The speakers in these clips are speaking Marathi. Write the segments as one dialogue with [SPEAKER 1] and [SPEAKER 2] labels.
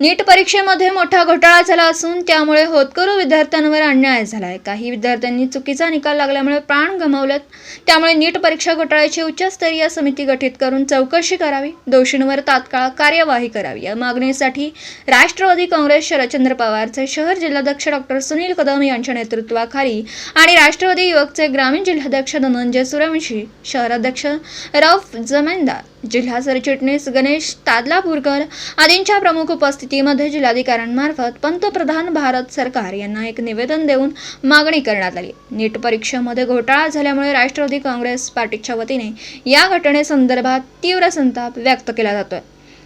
[SPEAKER 1] नीट परीक्षेमध्ये मोठा घोटाळा झाला असून त्यामुळे होतकरू विद्यार्थ्यांवर अन्याय झाला आहे। काही विद्यार्थ्यांनी चुकीचा निकाल लागल्यामुळे प्राण गमावलेत। त्यामुळे नीट परीक्षा घोटाळ्याची उच्चस्तरीय समिती गठीत करून चौकशी करावी, दोषींवर तात्काळ कार्यवाही करावी या मागणीसाठी राष्ट्रवादी काँग्रेस शरदचंद्र पवारचे शहर जिल्हाध्यक्ष डॉ. सुनील कदम यांच्या नेतृत्वाखाली आणि राष्ट्रवादी युवकचे ग्रामीण जिल्हाध्यक्ष धनंजय सूर्यवंशी, शहराध्यक्ष रौफ जमेंदार, जिल्हा सरचिटणीस गणेश तादलापूरकर आदींच्या प्रमुख उपस्थितीमध्ये जिल्हाधिकाऱ्यांमार्फत पंतप्रधान भारत सरकार यांना एक निवेदन देऊन मागणी करण्यात आली। नीट परीक्षेमध्ये घोटाळा झाल्यामुळे राष्ट्रवादी काँग्रेस पार्टीच्या वतीने या घटनेसंदर्भात तीव्र संताप व्यक्त केला जातोय।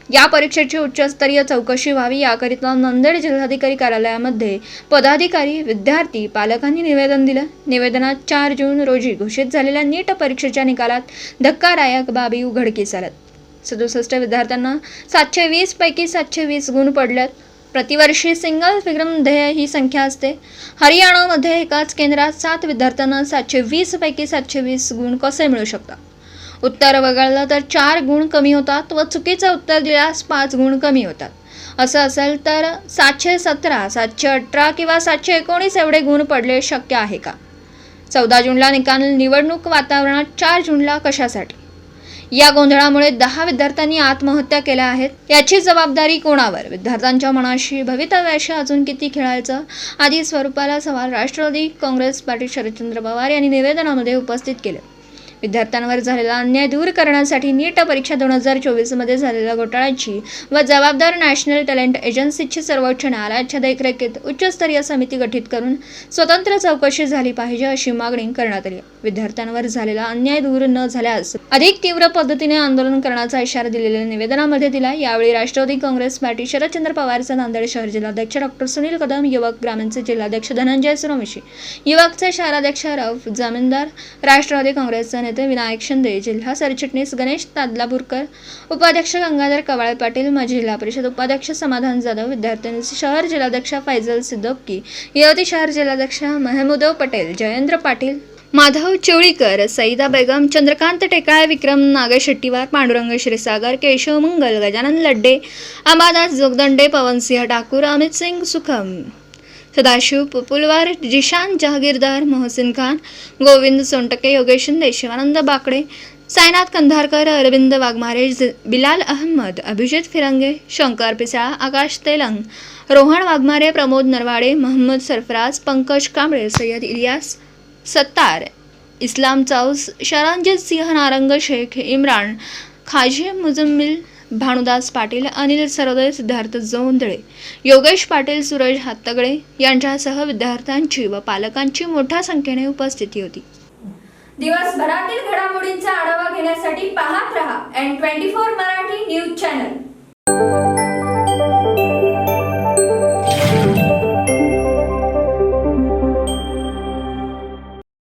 [SPEAKER 1] या परीक्षेची उच्चस्तरीय चौकशी व्हावी याकरिता नांदेड जिल्हाधिकारी कार्यालयामध्ये पदाधिकारी, विद्यार्थी, पालकांनी निवेदन दिलं। निवेदनात 4 जून रोजी घोषित झालेल्या नीट परीक्षेच्या निकालात धक्कादायक बाबी उघडकीस आल्यात। 67 विद्यार्थ्यांना 720 पैकी 720 गुण पडलेत। प्रतिवर्षी सिंगल फिगर ध्येय ही संख्या असते। हरियाणामध्ये एकाच केंद्रात 7 विद्यार्थ्यांना 720 पैकी 720 गुण कसे मिळू शकतात? उत्तर वगळलं तर 4 गुण कमी होतात व चुकीचं उत्तर दिल्यास 5 गुण कमी होतात। असं असेल तर 717, 718 किंवा 719 एवढे गुण पडले शक्य आहे का? 14 जूनला निकाल निवडणूक वातावरणात 4 जूनला कशासाठी? या गोंधळामुळे 10 विद्यार्थ्यांनी आत्महत्या केल्या आहेत। याची जबाबदारी कोणावर? विद्यार्थ्यांच्या मनाशी, भवितव्याशी अजून किती खेळायचं आदी स्वरूपाला सवाल राष्ट्रवादी काँग्रेस पार्टी शरदचंद्र पवार यांनी निवेदनामध्ये उपस्थित केले। विद्यार्थ्यांवर झालेला अन्याय दूर करण्यासाठी नीट परीक्षा 2024 मध्ये झालेल्या घोटाळ्याची व जबाबदार नॅशनल टॅलेंट एजन्सीची सर्वोच्च न्यायालयाच्या देखरेखीत उच्चस्तरीय समिती गठीत करून स्वतंत्र चौकशी झाली पाहिजे अशी मागणी करण्यात आली। विद्यार्थ्यांवर झालेला अन्याय दूर न झाल्यास अधिक तीव्र पद्धतीने आंदोलन करण्याचा इशारा दिलेल्या निवेदनामध्ये दिला। यावेळी राष्ट्रवादी काँग्रेस पार्टी शरदचंद्र पवारचे नांदेड शहर जिल्हाध्यक्ष डॉ. सुनील कदम, युवक ग्रामीणचे जिल्हाध्यक्ष धनंजय सूर्यवंशी, युवकचे शहराध्यक्ष रौफ जमेंदार, राष्ट्रवादी काँग्रेसचे नेते विनायक शिंदे, जिल्हा सरचिटणीस गणेश तादलापूरकर, उपाध्यक्ष गंगाधर कवाळे पाटील, माजी जिल्हा परिषद उपाध्यक्ष समाधान जाधव, विद्यार्थ्यांचे शहर जिल्हाध्यक्ष फैजल सिद्दोकी, युवती शहर जिल्हाध्यक्ष महमूद पटेल, जयेंद्र पाटील, माधव चिवळीकर, सईदा बेगम, चंद्रकांत टेकाळे, विक्रम नागेशेट्टीवार, पांडुरंग श्रीसागर, केशव मंगल, गजानन लड्डे, अंबादास जोगदंडे, पवनसिंह ठाकूर, अमित सिंग सुखम, सदाशिव पुपुलवार, जिशान जहागीरदार, मोहसिन खान, गोविंद सोनटके, योगेश शिंदे, शिवानंद बाकडे, साईनाथ कंधारकर, अरविंद वाघमारे, बिलाल अहमद, अभिजित फिरंगे, शंकर पिसाळा, आकाश तेलंग, रोहन वाघमारे, प्रमोद नरवाडे, मोहम्मद सरफराज, पंकज कांबळे, सय्यद इलियास सत्तार, इस्लाम चौस, शरणजीत सिंह नारंग शेख, इम्रान खाजी, मुजम्मिल भानुदास पाटील, अनिल सरोदे, सिद्धार्थ जोंधळे, योगेश पाटील, सूरज हातगडे यांच्यासह विद्यार्थ्यांची व पालकांची मोठ्या संख्येने उपस्थिती होती।
[SPEAKER 2] दिवसभरातील घडामोडींचा आढावा घेण्यासाठी पाहत रहा N24 मराठी न्यूज चॅनल।